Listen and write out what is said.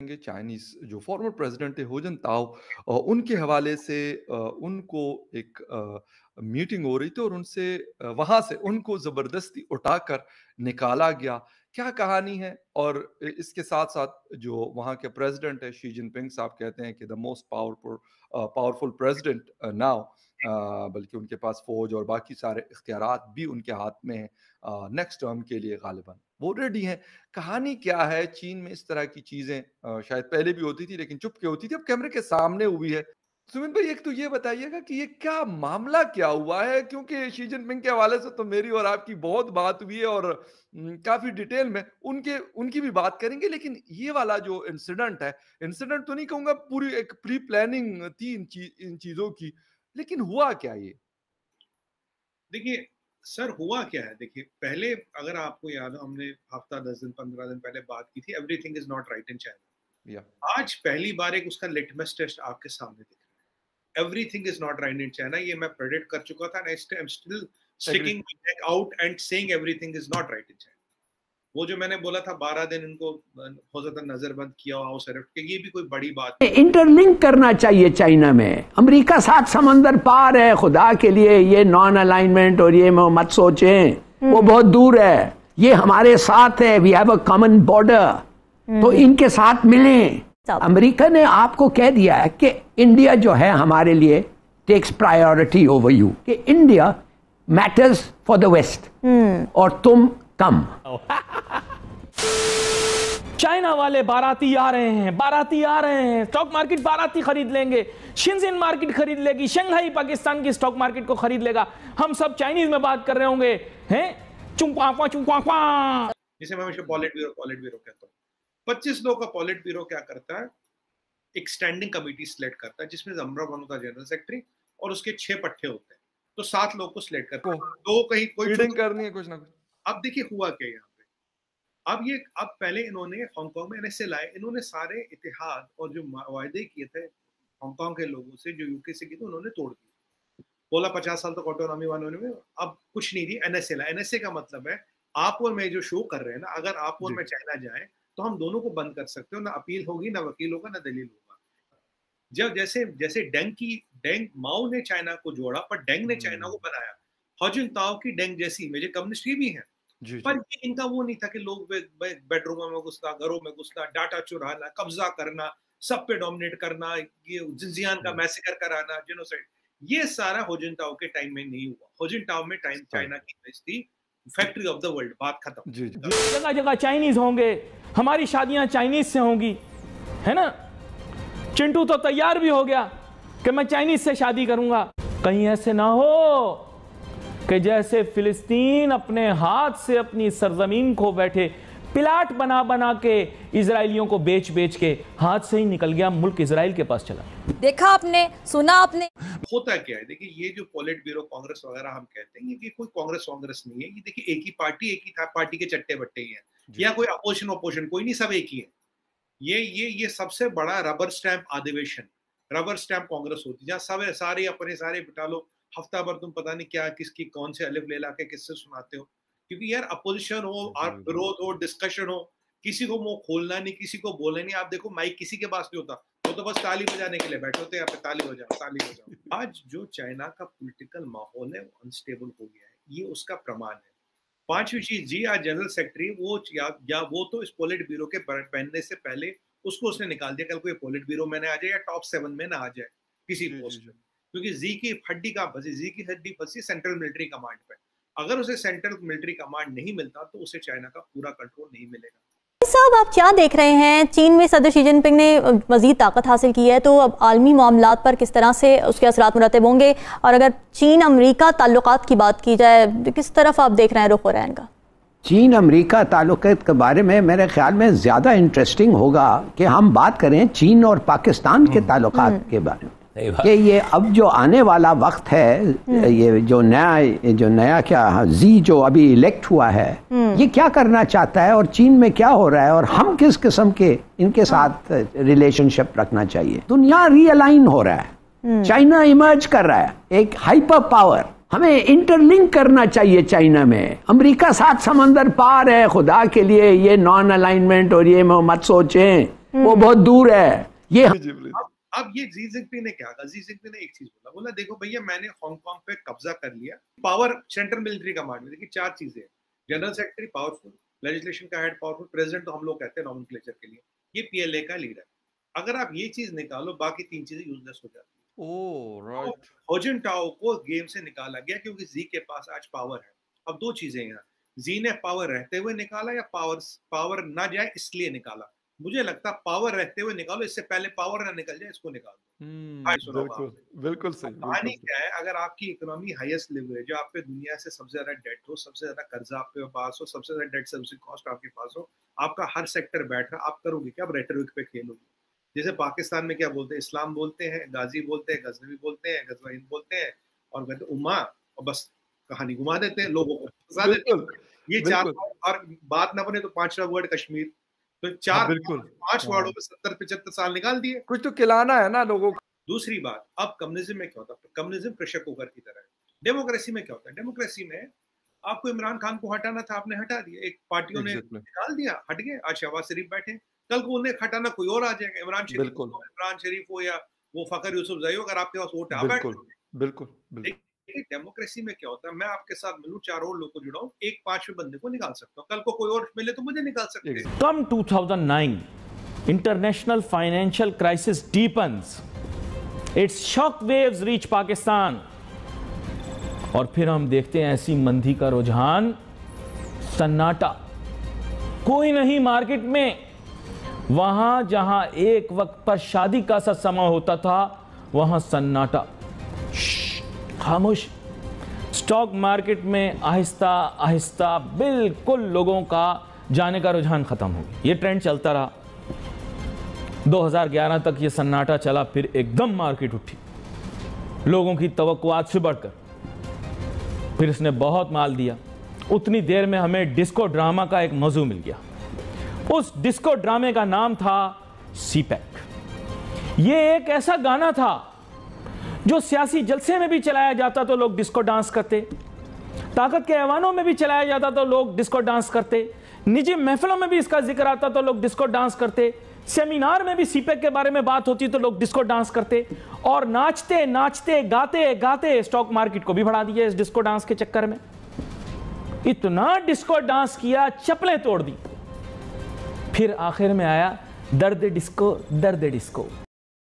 करेंगे चाइनीज़ जो former president थे हो जिनताओ उनके हवाले से उनको एक मीटिंग हो रही थी और उनसे वहाँ से उनको ज़बरदस्ती उठाकर निकाला गया। क्या कहानी है? और इसके साथ-साथ जो वहाँ के प्रेसिडेंट हैं शी जिनपिंग साहब कहते हैं कि the most powerful president now बल्कि उनके पास फ़ौज और बाकी सारे इख्तियारात भी उनके हाथ में हैं नेक्स्ट टर्म के लिए ग़ालिबन। वो रेडी हैं। कहानी क्या है? चीन में इस तरह की चीज़ें शायद पहले भी होती थी लेकिन चुप के होती थी, अब कैमरे के सामने हुई है। सुमित भाई एक तो ये बताइएगा कि ये क्या मामला क्या हुआ है? क्योंकि शी जिनपिंग के हवाले से तो मेरी और आपकी बहुत बात हुई है और काफ़ी डिटेल में उनकी भी बात करेंगे लेकिन ये वाला जो इंसिडेंट है, इंसिडेंट तो नहीं कहूँगा पूरी एक प्री प्लानिंग थी इन चीज़ों की, लेकिन हुआ क्या ये? देखिए, सर हुआ क्या है? देखिए, पहले अगर आपको याद हो हमने हफ्ता 10 दिन 15 दिन पहले बात की थी everything is not right in China. या आज पहली बार एक उसका लिटमस टेस्ट आपके सामने दिख रहा है। Everything is not right in China ये मैं प्रेडिक्ट कर चुका था and I am still sticking my neck out and saying everything is not right in China. वो जो मैंने बोला था 12 दिन इनको हो सकता है नजरबंद किया हुआ हाउस अरेस्ट कि ये भी कोई बड़ी बात नहीं। इंटरलिंक करना चाहिए चाइना में। अमेरिका 7 समंदर पार है, खुदा के लिए ये नॉन अलाइनमेंट और ये मत सोचें, वो बहुत दूर है। ये हमारे साथ है, we have a common border, तो इनके साथ मिलें। अमेरिका ने आपको कह दिया है कि इंडिया जो है हमारे लिए टेक्स प्रायोरिटी ओवर यू, कि India matters for the West और तुम कम। चाइना वाले बाराती आ रहे हैं, स्टॉक मार्केट बाराती खरीद लेंगे, शिनजिन मार्केट खरीद लेगी, शंघाई पाकिस्तान की स्टॉक मार्केट को खरीद लेगा। हम सब चाइनीज में बात कर रहे होंगे, हैं चुंक्वा जिसे मैं हमेशा पॉलिट ब्यूरो कहता हूँ। 25 लोग का पॉलिट ब्यूरो क्या करता है? एक स्टैंडिंग कमेटी सिलेक्ट करता है जिसमें जमरा बन होता है जनरल सेक्रेटरी और उसके 6 पट्टे होते हैं, तो 7 लोग को सिलेक्ट करता है। दो कहीं कोई करनी है कुछ ना कुछ। अब देखिए हुआ क्या यहाँ पे। अब पहले इन्होंने हांगकांग में एनएसए लाए, इन्होंने सारे इतिहाद और जो वायदे किए थे हांगकांग के लोगों से जो यूके से किए थे उन्होंने तोड़ दिए। बोला 50 साल तक ऑटोनॉमी वानोमी में, अब कुछ नहीं थी। एनएसए ला, एनएसए का मतलब है आप और मैं जो शो कर रहे हैं ना, अगर आप और मैं चाइना जाए तो हम दोनों को बंद कर सकते हो, ना अपील होगी, ना वकील होगा, ना दलील होगा। जब जैसे डेंग माओ ने चाइना को जोड़ा पर डेंग ने चाइना को बनाया। हॉजिनताओ की डेंग जैसी मेरे कम्युनिस्ट भी हैं, पर ये इनका वो नहीं था कि लोग बेडरूम में घुसना, घरों में घुसना, डाटा चुराना, कब्जा करना, सब पे डोमिनेट करना, ये जिनजियान का मैसेकर कराना, जेनोसाइड, ये सारा होजिनटाओ के टाइम में नहीं हुआ। होजिनटाओ में टाइम चाइना की इमेज थी फैक्ट्री ऑफ द वर्ल्ड, बात खत्म। जगह जगह चाइनीज होंगे, हमारी शादियां चाइनीज से होंगी, है ना। चिंटू तो तैयार भी हो गया कि मैं चाइनीज से शादी करूंगा। कहीं ऐसे ना हो कि जैसे फिलिस्तीन अपने हाथ से अपनी सरजमीन को बैठे प्लाट बना बना के इजराइलियों को बेच बेच के हाथ से ही निकल गया, मुल्क इजराइल के पास चला। देखा आपने, सुना आपने। होता क्या है, देखिए ये जो पॉलिट ब्यूरो कांग्रेस वगैरह हम कहते हैं, ये कोई कांग्रेस नहीं है। ये देखिए एक ही पार्टी के चट्टे बट्टे ही हैं, या कोई अपोजिशन कोई नहीं, सब एक ही है। ये सबसे बड़ा रबर स्टैंप अधिवेशन, रबर स्टैंप कांग्रेस होती है, जहाँ सारे अपने सारे बिठा लो, हफ्ता भर तुम पता नहीं क्या किसकी कौन से अलिफ ले ला के किससे सुनाते हो। क्योंकि यार अपोजिशन हो, विरोध हो, डिस्कशन हो, किसी को मुंह खोलना नहीं, किसी को बोलना नहीं। आप देखो माइक किसी के पास नहीं होता, वो तो बस ताली बजाने के लिए बैठे होते हैं, यहाँ पे ताली बजाओ। आज जो चाइना का पॉलिटिकल माहौल है वो अनस्टेबल हो गया है, ये उसका प्रमाण है। पांचवी चीज जी, आज जनरल सेक्रेटरी वो तो इस पॉलिट ब्यूरो के बनने से पहले उसको उसने निकाल दिया। कल को ये पॉलिट ब्यूरो में ना आ जाए या टॉप 7 में ना आ जाए किसी पोस्ट में, क्योंकि जी की हड्डी फंसी सेंट्रल मिलिट्री कमांड पे। अगर उसे सेंट्रल मिलिट्री कमांड नहीं मिलता तो उसे चाइना का पूरा कंट्रोल नहीं मिलेगा। साहब आप क्या देख रहे हैं, चीन में सदर शी जिनपिंग ने मजीद ताकत हासिल की है, तो अब आलमी मामलात पर किस तरह से उसके असरात मुरतब होंगे? और अगर चीन अमरीका ताल्लुकात की बात की जाए, किस तरफ आप देख रहे हैं रुख हो रहा है इनका? चीन अमरीका ताल्लुकात के बारे में मेरे ख्याल में ज़्यादा इंटरेस्टिंग होगा कि हम बात करें चीन और पाकिस्तान के ताल्लुकात के बारे में, कि ये अब जो आने वाला वक्त है, ये जो नया क्या जी जो अभी इलेक्ट हुआ है, ये क्या करना चाहता है और चीन में क्या हो रहा है और हम किस किस्म के इनके साथ रिलेशनशिप रखना चाहिए। दुनिया रीअलाइन हो रहा है, चाइना इमर्ज कर रहा है एक हाइपर पावर। हमें इंटरलिंक करना चाहिए चाइना में। अमेरिका 7 समंदर पार है, खुदा के लिए ये नॉन अलाइनमेंट और ये मत सोचें। वो बहुत दूर है। ये अब ये जी जिनपिंग ने क्या कहा? जी जिनपिंग ने एक चीज बोला देखो भैया मैंने हांगकांग पे कब्जा कर लिया, पावर सेंट्रल मिलिट्री कमांड में। देखिए 4 चीजें, जनरल सेक्रेटरी पावरफुल, लेजिस्लेशन का हेड पावरफुल, प्रेसिडेंट तो हम लोग कहते हैं नॉमेनक्लेचर के लिए, ये पीएलए का लीडर। अगर आप ये चीज निकालो बाकी 3 चीजें यूजलेस हो जाती है। Oh right. हो जिनटाओ को गेम से निकाला गया क्योंकि जी के पास आज पावर है। अब 2 चीजें यहाँ, जी ने पावर रहते हुए निकाला या पावर ना जाए इसलिए निकाला। मुझे लगता पावर रहते हुए निकालो, इससे पहले पावर ना निकल जाए इसको निकाल दो। बिल्कुल सही। कहानी क्या है, अगर आपकी इकोनॉमी हाईएस्ट लेवरेज, आप पे दुनिया से सबसे ज्यादा डेट हो, सबसे ज्यादा कर्जा आपके पास हो, सबसे ज्यादा डेट सर्विसिंग कॉस्ट आपके पास हो, आपका हर सेक्टर बैठ रहा, आप करोगे क्या? आप रेटोरिक पे खेलोगे। जैसे पाकिस्तान में क्या बोलते हैं, इस्लाम बोलते हैं, गाजी बोलते हैं, गजनवी बोलते हैं, गजवाइन बोलते हैं और कहते हैं उम्मा, और बस कहानी घुमा देते हैं, लोगों को फंसा देते हैं। ये 4 और बात ना बने तो 5वां वर्ड कश्मीर, तो 5 वर्डों में 70-75 साल निकाल दिए। कुछ तो खिलाना है ना लोगों को। दूसरी बात, अब कम्युनिज्म में क्या होता है? कम्युनिज्म प्रेशर कुकर की तरह है। डेमोक्रेसी में क्या होता है? डेमोक्रेसी में आपको इमरान खान को हटाना था, आपने हटा दिया, एक पार्टियों ने निकाल दिया, हट गए, आज शहबाज शरीफ बैठे, कल को उन्हें हटाना कोई और आ जाएगा, इमरान शरीफ हो या वो फखर यूसुफजई हो, अगर आपके पास वोट है। बिल्कुल। डेमोक्रेसी में क्या होता है? मैं आपके साथ मिलूं, 4 और लोग को जुड़ाऊं, एक 5वें बंदे को निकाल सकता हूं, कल को कोई और मिले तो मुझे निकाल सकते हैं। Come 2009 international financial crisis deepens, its shock waves reach Pakistan, और फिर हम देखते हैं ऐसी मंदी का रुझान, सन्नाटा, कोई नहीं मार्केट में। वहां जहां एक वक्त पर शादी का सा समय होता था, वहां सन्नाटा, खामोश। स्टॉक मार्केट में आहिस्ता आहिस्ता बिल्कुल लोगों का जाने का रुझान खत्म हो गया। ये ट्रेंड चलता रहा, 2011 तक ये सन्नाटा चला, फिर एकदम मार्केट उठी लोगों की तवक्कुआत से बढ़कर, फिर इसने बहुत माल दिया। उतनी देर में हमें डिस्को ड्रामा का एक मौजू मिल गया। उस डिस्को ड्रामे का नाम था सीपैक। ये एक ऐसा गाना था जो सियासी जलसे में भी चलाया जाता तो लोग डिस्को डांस करते, ताकत के ऐवानों में भी चलाया जाता तो लोग डिस्को डांस करते, निजी महफिलों में भी इसका जिक्र आता तो लोग डिस्को डांस करते, सेमिनार में भी सीपैक के बारे में बात होती तो लोग डिस्को डांस करते, और नाचते नाचते गाते गाते स्टॉक मार्केट को भी बढ़ा दिया इस डिस्को डांस के चक्कर में। इतना डिस्को डांस किया, चप्पलें तोड़ दी। फिर आखिर में आया दर्द डिस्को, दर्द डिस्को।